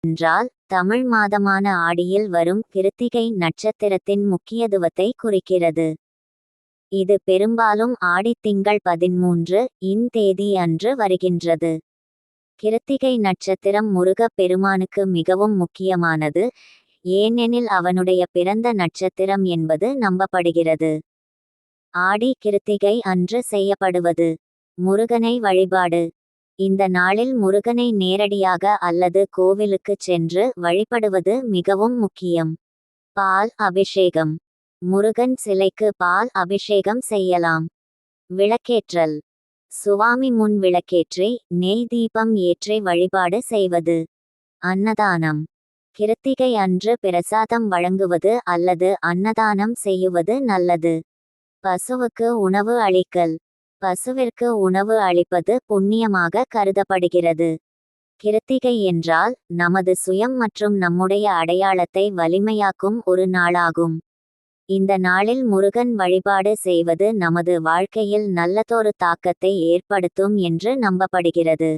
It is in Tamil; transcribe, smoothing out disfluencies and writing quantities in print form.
என்றால் தமிழ் மாதமான ஆடியில் வரும் கிருத்திகை நட்சத்திரத்தின் முக்கியத்துவத்தை குறிக்கிறது. இது பெரும்பாலும் ஆடித்திங்கள் 13 இன் தேதி அன்று வருகின்றது. கிருத்திகை நட்சத்திரம் முருகப் பெருமானுக்கு மிகவும் முக்கியமானது, ஏனெனில் அவனுடைய பிறந்த நட்சத்திரம் என்பது நம்பப்படுகிறது. ஆடி கிருத்திகை அன்று செய்யப்படுவது முருகனை வழிபாடு. இந்த நாளில் முருகனை நேரடியாக அல்லது கோவிலுக்குச் சென்று வழிபடுவது மிகவும் முக்கியம். பால் அபிஷேகம். முருகன் சிலைக்கு பால் அபிஷேகம் செய்யலாம். விளக்கேற்றல். சுவாமி முன் விளக்கேற்றி நெய் தீபம் ஏற்றி வழிபாடு செய்வது. அன்னதானம். கிருத்திகை அன்று பிரசாதம் வழங்குவது அல்லது அன்னதானம் செய்யுவது நல்லது. பசுவுக்கு உணவு அளிக்கல். பசுவிற்கு உணவு அளிப்பது புண்ணியமாக கருதப்படுகிறது. கிருத்திகை என்றால் நமது சுயம் மற்றும் நம்முடைய அடையாளத்தை வலிமையாக்கும் ஒரு நாளாகும். இந்த நாளில் முருகன் வழிபாடு செய்வது நமது வாழ்க்கையில் நல்லதொரு தாக்கத்தை ஏற்படுத்தும் என்று நம்பப்படுகிறது.